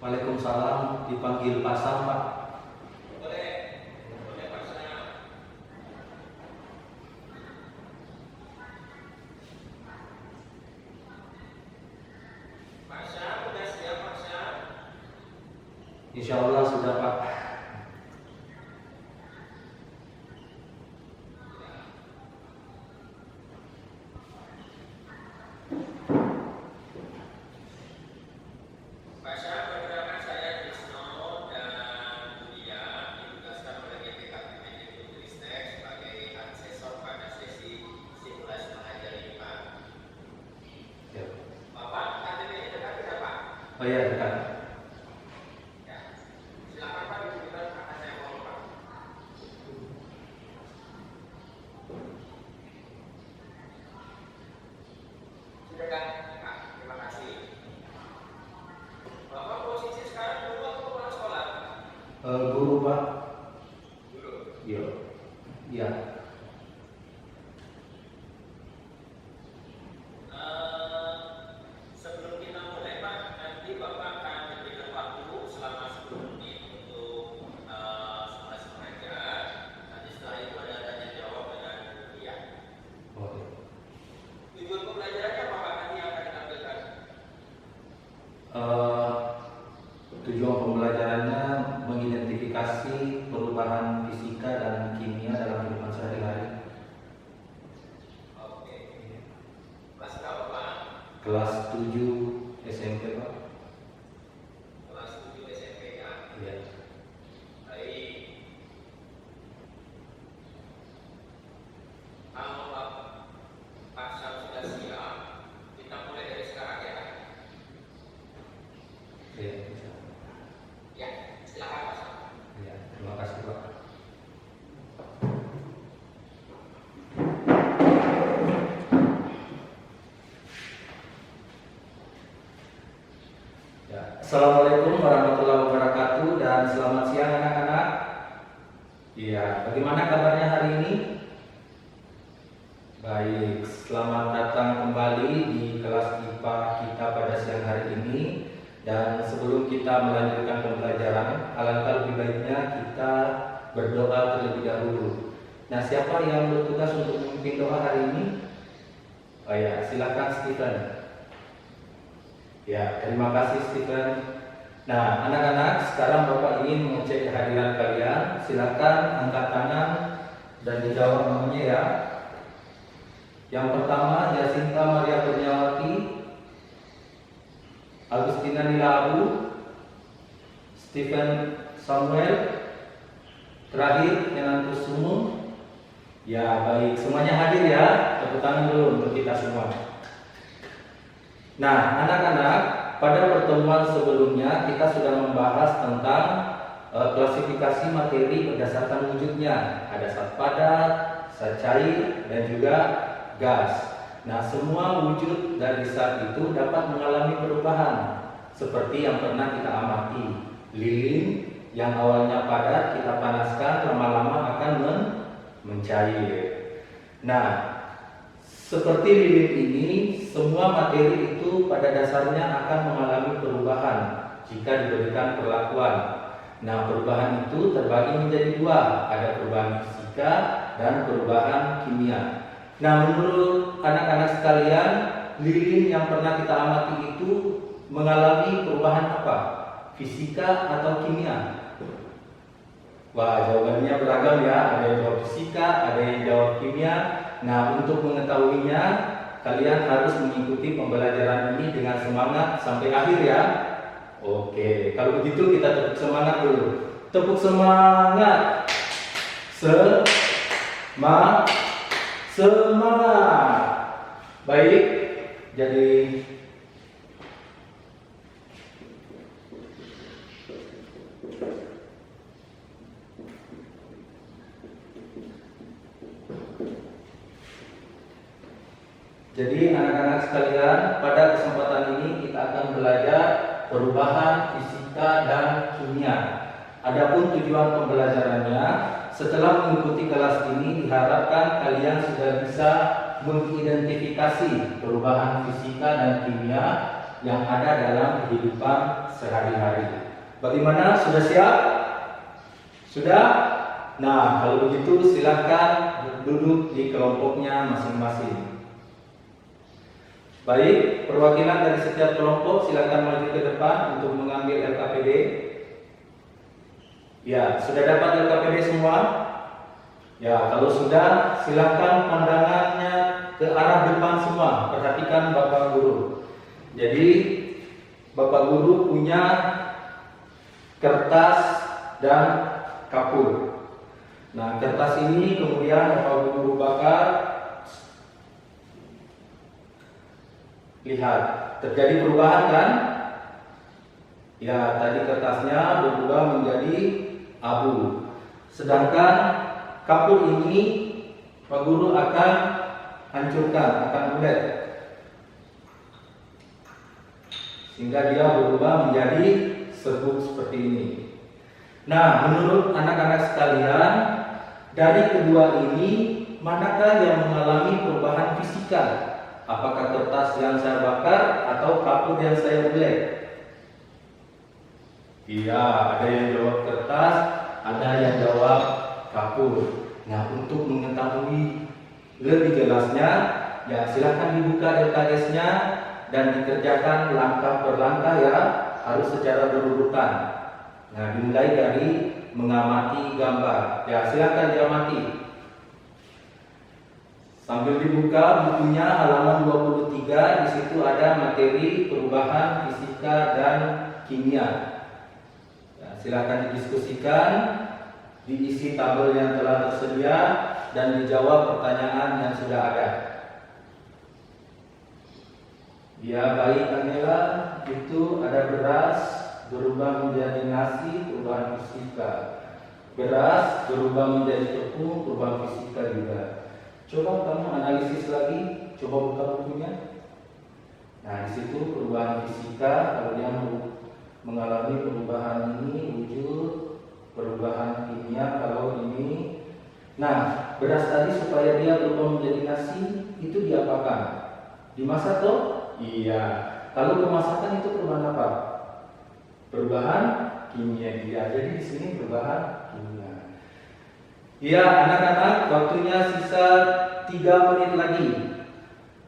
Waalaikumsalam, dipanggil Pak Sam, Pak. Boleh, boleh Pak Sam. Pak Sam, udah siap Pak Sam? Insya Allah sudah, Pak. Pak Sam, perkenalkan saya Krisno dan Budia ditugaskan oleh GPK Kemendikbudristek sebagai asesor pada sesi simulasi mengajar IPA. Ya. Bapak, KTP-nya dekat tidak Pak? Oh iya, dekat. Ya, silakan Pak ditunjukkan akan saya bawa Pak. Sudah kan? Pak, terima kasih. Bapak posisi sekarang dulu atau kepala sekolah? Guru, Pak. Dulu. Iya. Iya. Sebelum kita mulai Pak, nanti Bapak akan diberikan waktu selama 10 menit untuk simulasi mengajar. Nanti setelah itu ada tanya jawab dengan ya. Oke. Tujuan pembelajarannya apa Pak nanti yang akan ditampilkan? Tujuan pembelajarannya mengidentifikasi perubahan fisika dan kimia dalam kehidupan sehari-hari. Oke. Kelas berapa Pak? Kelas 7 SMP, Pak. Kelas 7 SMP ya. Iya. Baik. Kalau Pak Sam sudah siap, kita mulai dari sekarang ya. Iya, bisa. Ya, silakan Pak Sam. Iya, terima kasih, Pak. Ya. Assalamualaikum warahmatullahi wabarakatuh dan selamat siang anak-anak. Iya, bagaimana kabarnya hari ini? Baik, selamat datang kembali di kelas IPA kita pada siang hari ini. Dan sebelum kita melanjutkan pembelajaran, alangkah lebih baiknya kita berdoa terlebih dahulu. Nah, siapa yang bertugas untuk memimpin doa hari ini? Oh ya, silakan Stephen. Ya, terima kasih Stephen. Nah, anak-anak, sekarang Bapak ingin mengecek kehadiran kalian. Silakan angkat tangan dan dijawab namanya ya. Yang pertama, Yasinta Maria Kurniawati, Agustina Nila Abu, Stephen Samuel, terakhir Enantus Sumu. Ya, baik, semuanya hadir ya. Tepuk tangan dulu untuk kita semua. Nah, anak-anak, pada pertemuan sebelumnya kita sudah membahas tentang klasifikasi materi berdasarkan wujudnya. Ada zat padat, zat cair, dan juga gas. Nah, semua wujud dari zat itu dapat mengalami perubahan seperti yang pernah kita amati. Lilin yang awalnya padat kita panaskan lama-lama akan mencair. Nah, seperti lilin ini, semua materi itu pada dasarnya akan mengalami perubahan jika diberikan perlakuan. Nah, perubahan itu terbagi menjadi dua, ada perubahan fisika dan perubahan kimia. Nah, menurut anak-anak sekalian, lilin yang pernah kita amati itu mengalami perubahan apa? Fisika atau kimia? Wah, jawabannya beragam ya. Ada yang jawab fisika, ada yang jawab kimia. Nah, untuk mengetahuinya, kalian harus mengikuti pembelajaran ini dengan semangat sampai akhir ya. Oke, kalau begitu kita tepuk semangat dulu. Tepuk semangat. Semangat. Baik, jadi anak-anak sekalian, pada kesempatan ini kita akan belajar perubahan fisika dan kimia. Adapun tujuan pembelajarannya, setelah mengikuti kelas ini diharapkan kalian sudah bisa mengidentifikasi perubahan fisika dan kimia yang ada dalam kehidupan sehari-hari. Bagaimana? Sudah siap? Sudah? Nah, kalau begitu silakan duduk di kelompoknya masing-masing. Baik, perwakilan dari setiap kelompok silakan maju ke depan untuk mengambil LKPD. Ya, sudah dapat LKPD semua? Ya, kalau sudah, silakan pandangannya ke arah depan semua. Perhatikan Bapak Guru. Jadi, Bapak Guru punya kertas dan kapur. Nah, kertas ini kemudian Bapak Guru bakar. Lihat, terjadi perubahan kan? Ya, tadi kertasnya berubah menjadi abu. Sedangkan kapur ini Pak Guru akan hancurkan, akan ulet, sehingga dia berubah menjadi serbuk seperti ini. Nah, menurut anak-anak sekalian, dari kedua ini manakah yang mengalami perubahan fisika? Apakah kertas yang saya bakar atau kapur yang saya ulet? Iya, ada yang jawab kertas, ada yang jawab kapur. Nah, untuk mengetahui lebih jelasnya, ya silakan dibuka LKS-nya dan dikerjakan langkah per langkah ya, harus secara berurutan. Nah, dimulai dari mengamati gambar. Ya, silakan diamati. Sambil dibuka bukunya halaman 23, di situ ada materi perubahan fisika dan kimia. Ya, silakan didiskusikan, diisi tabel yang telah tersedia dan dijawab pertanyaan yang sudah ada. Ya, baik Angela, itu ada beras berubah menjadi nasi, perubahan fisika. Beras berubah menjadi tepung, perubahan fisika juga. Coba kamu analisis lagi, coba buka bukunya. Nah, di situ perubahan fisika, kalau dia mengalami perubahan ini, wujud, perubahan kimia kalau ini. Nah, beras tadi supaya dia berubah menjadi nasi, itu diapakan? Dimasak toh? Iya. Kalau pemasakan itu perubahan apa? Perubahan kimia dia. Jadi di sini perubahan kimia. Iya, anak-anak, waktunya sisa 3 menit lagi.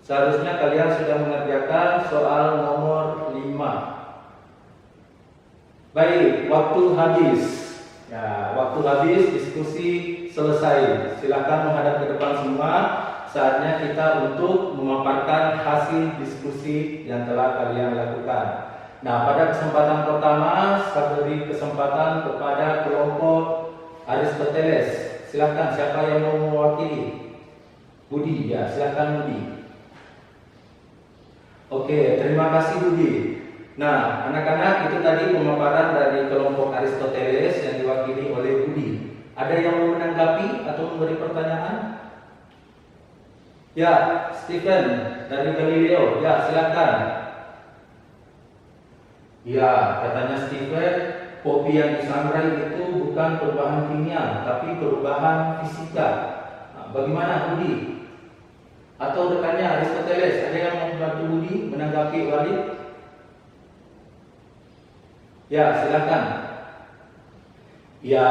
Seharusnya kalian sudah mengerjakan soal nomor 5. Baik, waktu habis. Ya, waktu habis, diskusi selesai. Silakan menghadap ke depan semua. Saatnya kita untuk memaparkan hasil diskusi yang telah kalian lakukan. Nah, pada kesempatan pertama, saya beri kesempatan kepada kelompok Aristoteles. Silakan, siapa yang mau mewakili? Budi, ya, silakan Budi. Oke, terima kasih Budi. Nah, anak-anak, itu tadi pemaparan dari kelompok Aristoteles yang diwakili oleh Budi. Ada yang mau menanggapi atau memberi pertanyaan? Ya, Stephen dari Galileo, ya silakan. Ya, katanya Stephen, kopi yang disangrai itu bukan perubahan kimia, tapi perubahan fisika. Nah, bagaimana Budi? Atau rekannya Aristoteles, ada yang mau membantu Budi menanggapi Walid? Ya, silakan. Ya,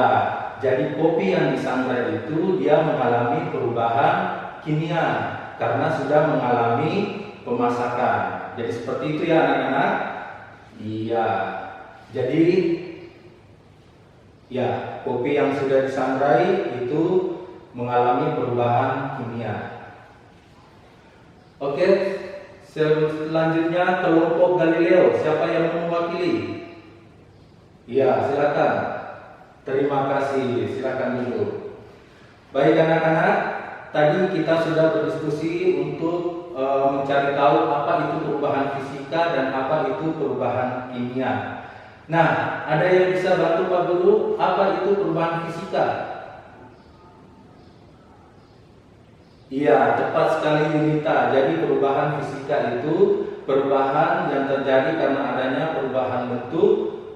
jadi kopi yang disangrai itu dia mengalami perubahan kimia karena sudah mengalami pemasakan. Jadi seperti itu ya anak-anak. Iya. Jadi ya, kopi yang sudah disangrai itu mengalami perubahan kimia. Oke, selanjutnya kelompok Galileo. Siapa yang mewakili? Iya, silakan. Terima kasih. Silakan dulu. Baik anak-anak, tadi kita sudah berdiskusi untuk mencari tahu apa itu perubahan fisika dan apa itu perubahan kimia. Nah, ada yang bisa bantu Pak Guru? Apa itu perubahan fisika? Iya, tepat sekali Yunita. Jadi perubahan fisika itu perubahan yang terjadi karena adanya perubahan bentuk,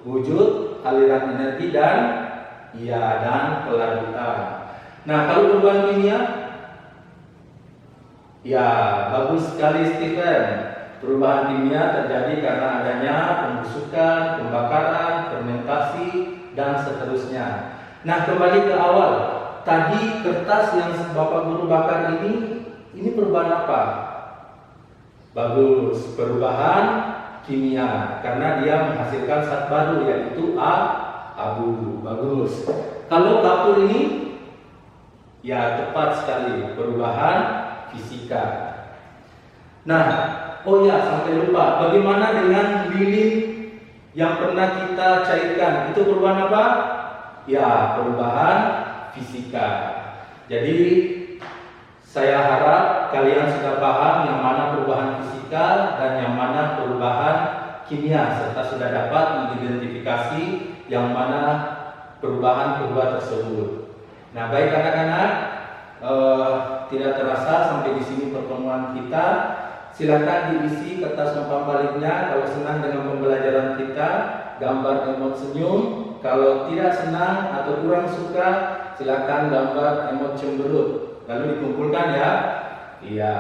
wujud, aliran energi dan pelarutan. Nah, kalau perubahan kimia, ya bagus sekali Stephen. Perubahan kimia terjadi karena adanya pembusukan, pembakaran, fermentasi, dan seterusnya. Nah, kembali ke awal. Tadi kertas yang Bapak Guru bakar ini perubahan apa? Bagus, perubahan kimia karena dia menghasilkan zat baru yaitu abu. Bagus. Kalau kapur ini ya tepat sekali, perubahan fisika. Nah, oh ya, sampai lupa. Bagaimana dengan lilin yang pernah kita cairkan? Itu perubahan apa? Ya, perubahan fisika. Jadi saya harap kalian sudah paham yang mana perubahan fisika dan yang mana perubahan kimia, serta sudah dapat mengidentifikasi yang mana perubahan kedua tersebut. Nah, baik anak-anak, tidak terasa sampai di sini pertemuan kita. Silakan diisi kertas umpan baliknya. Kalau senang dengan pembelajaran kita, gambar emot senyum. Kalau tidak senang atau kurang suka, silakan gambar emot cemberut. Lalu dikumpulkan ya. Iya.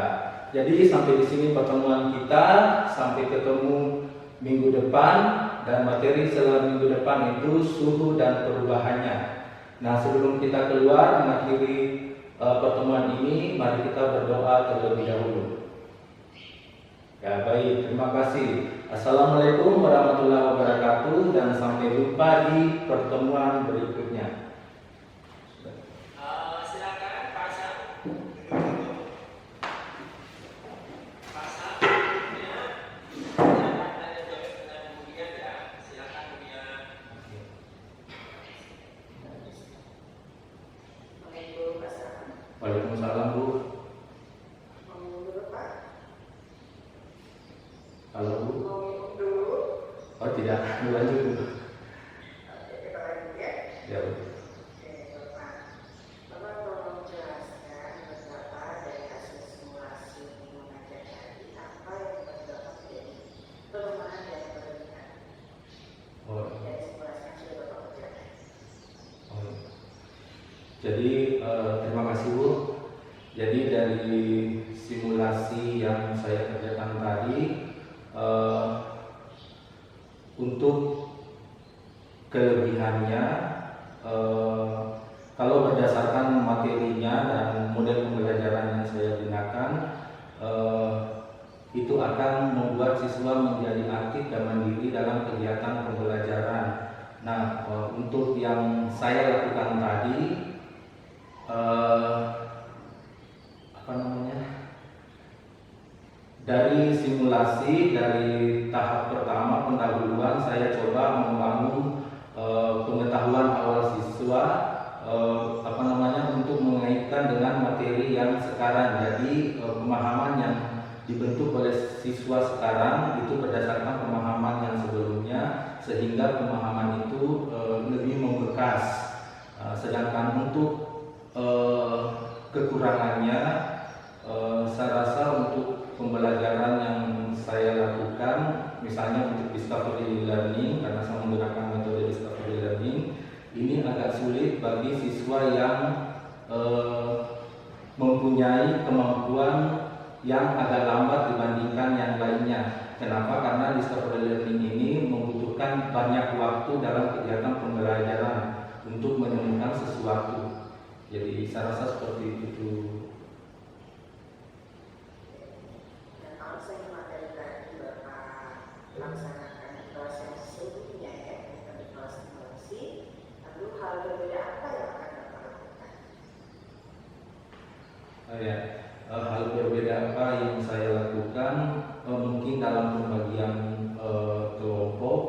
Jadi sampai di sini pertemuan kita. Sampai ketemu minggu depan, dan materi setelah minggu depan itu suhu dan perubahannya. Nah, sebelum kita keluar mengakhiri pertemuan ini, mari kita berdoa terlebih dahulu. Ya, baik, terima kasih. Assalamualaikum warahmatullahi wabarakatuh, dan sampai jumpa di pertemuan berikutnya. Silakan Pak Sam. Pak Sam, ya. Silakan tanya jawab dengan kemudian ya. Silakan kemudian. Waalaikumsalam, Bu. Halo, Bu. Oh, tidak, lanjut, Bu. Ya, Bu. Jadi terima kasih, Bu. Jadi dari simulasi yang saya kerjakan tadi, untuk kelebihannya, kalau berdasarkan materinya dan model pembelajaran yang saya gunakan, itu akan membuat siswa menjadi aktif dan mandiri dalam kegiatan pembelajaran. Nah, untuk yang saya lakukan tadi, dari simulasi, dari tahap pertama pendahuluan, saya coba membangun pengetahuan awal siswa, untuk mengaitkan dengan materi yang sekarang. Jadi pemahaman yang dibentuk oleh siswa sekarang itu berdasarkan pemahaman yang sebelumnya, sehingga pemahaman itu lebih membekas. Sedangkan untuk kekurangannya, saya rasa untuk pembelajaran yang saya lakukan, misalnya untuk discovery learning, karena saya menggunakan metode discovery learning, ini agak sulit bagi siswa yang mempunyai kemampuan yang agak lambat dibandingkan yang lainnya. Kenapa? Karena discovery learning ini membutuhkan banyak waktu dalam kegiatan pembelajaran untuk menemukan sesuatu. Jadi saya rasa seperti itu. Dan kalau saya materi tadi Bapak laksanakan di kelas yang sesungguhnya ya, bukan di kelas simulasi, lalu hal berbeda apa yang akan Bapak lakukan? Hal berbeda apa yang saya lakukan? Mungkin dalam pembagian kelompok,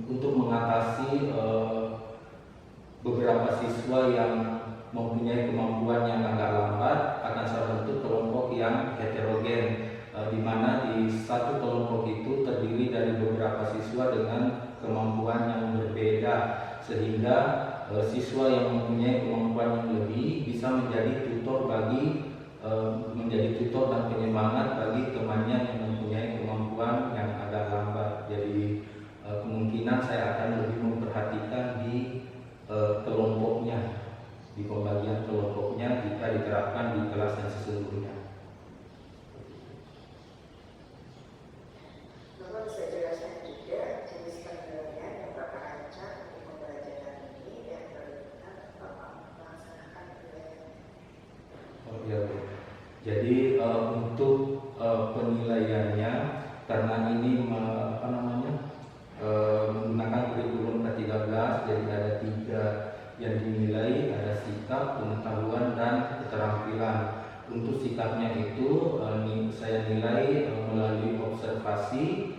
untuk mengatasi beberapa siswa yang mempunyai kemampuan yang agak lambat, akan saya bentuk kelompok yang heterogen, di mana di satu kelompok itu terdiri dari beberapa siswa dengan kemampuan yang berbeda, sehingga siswa yang mempunyai kemampuan yang lebih bisa menjadi tutor dan penyemangat bagi temannya yang mempunyai kemampuan yang agak lambat. Jadi kemungkinan saya akan lebih memperhatikan di kelompoknya, di pembagian kelompoknya jika diterapkan di kelas yang sesungguhnya. Jadi untuk penilaiannya, karena ini menggunakan kurikulum K13, jadi ada 3 yang dinilai, ada sikap, pengetahuan, dan keterampilan. Untuk sikapnya itu saya nilai melalui observasi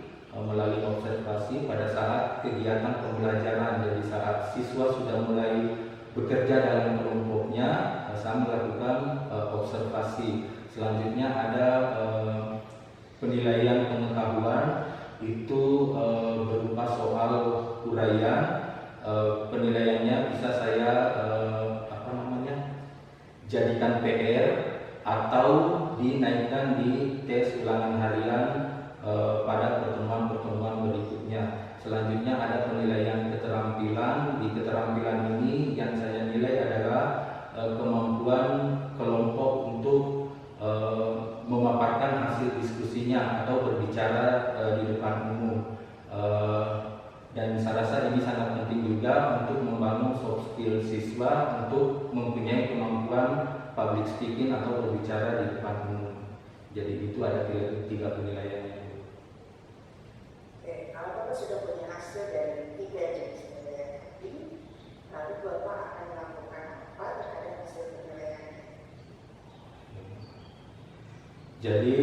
pada saat kegiatan pembelajaran. Jadi saat siswa sudah mulai bekerja dalam kelompoknya, saya melakukan observasi. Selanjutnya ada penilaian pengetahuan, itu berupa soal uraian. Penilaiannya bisa saya jadikan PR atau dinaikkan di tes ulangan harian pada pertemuan-pertemuan berikutnya. Selanjutnya ada penilaian keterampilan. Di keterampilan ini yang saya nilai adalah kemampuan kelompok untuk memaparkan hasil diskusinya atau berbicara di depan umum. Dan saya rasa ini sangat penting juga untuk membangun soft skill siswa untuk mempunyai kemampuan public speaking atau berbicara di depan umum. Jadi itu ada 3 penilaiannya. Oke, kalau Bapak sudah punya hasil dari 3 jenis penilaian tadi, lalu Bapak akan melakukan apa terhadap hasil penilaian? Jadi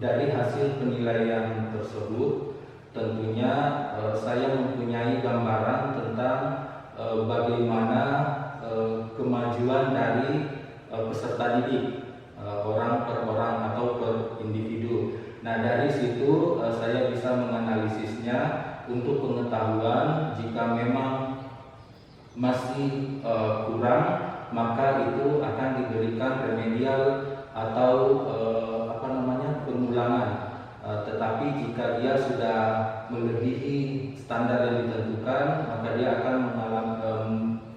dari hasil penilaian tersebut, tentunya saya mempunyai gambaran tentang bagaimana kemajuan dari peserta didik, orang per orang atau per individu. Nah, dari situ saya bisa menganalisisnya untuk pengetahuan. Jika memang masih kurang, maka itu akan diberikan remedial atau pengulangan. Tetapi jika dia sudah melebihi standar yang ditentukan, maka dia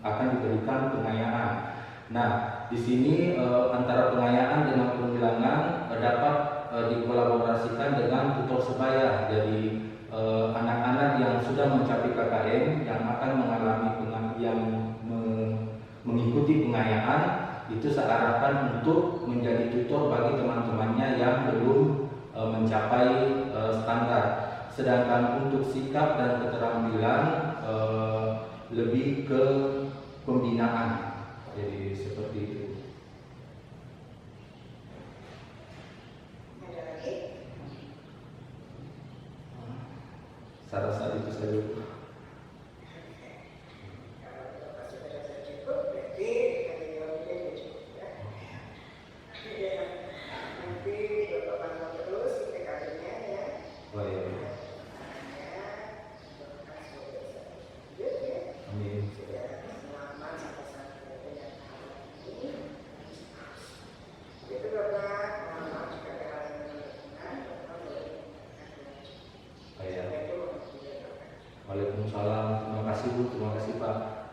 akan diberikan pengayaan. Nah, di sini antara pengayaan dengan pengulangan dapat dikolaborasikan dengan tutor sebaya. Jadi anak-anak yang sudah mencapai KKM yang akan mengikuti pengayaan itu saya arahkan untuk menjadi tutor bagi teman-temannya yang belum mencapai standar. Sedangkan untuk sikap dan keterampilan lebih ke pembinaan. Jadi seperti itu. Ada lagi? Saya rasa itu saja. Kalau Bapak sudah rasa cukup, berarti ada jawabannya cukup ya. Nanti Bapak pantau terus IPK-nya ya. Oh iya. Amin. Waalaikumsalam. Terima kasih Bu, terima kasih Pak.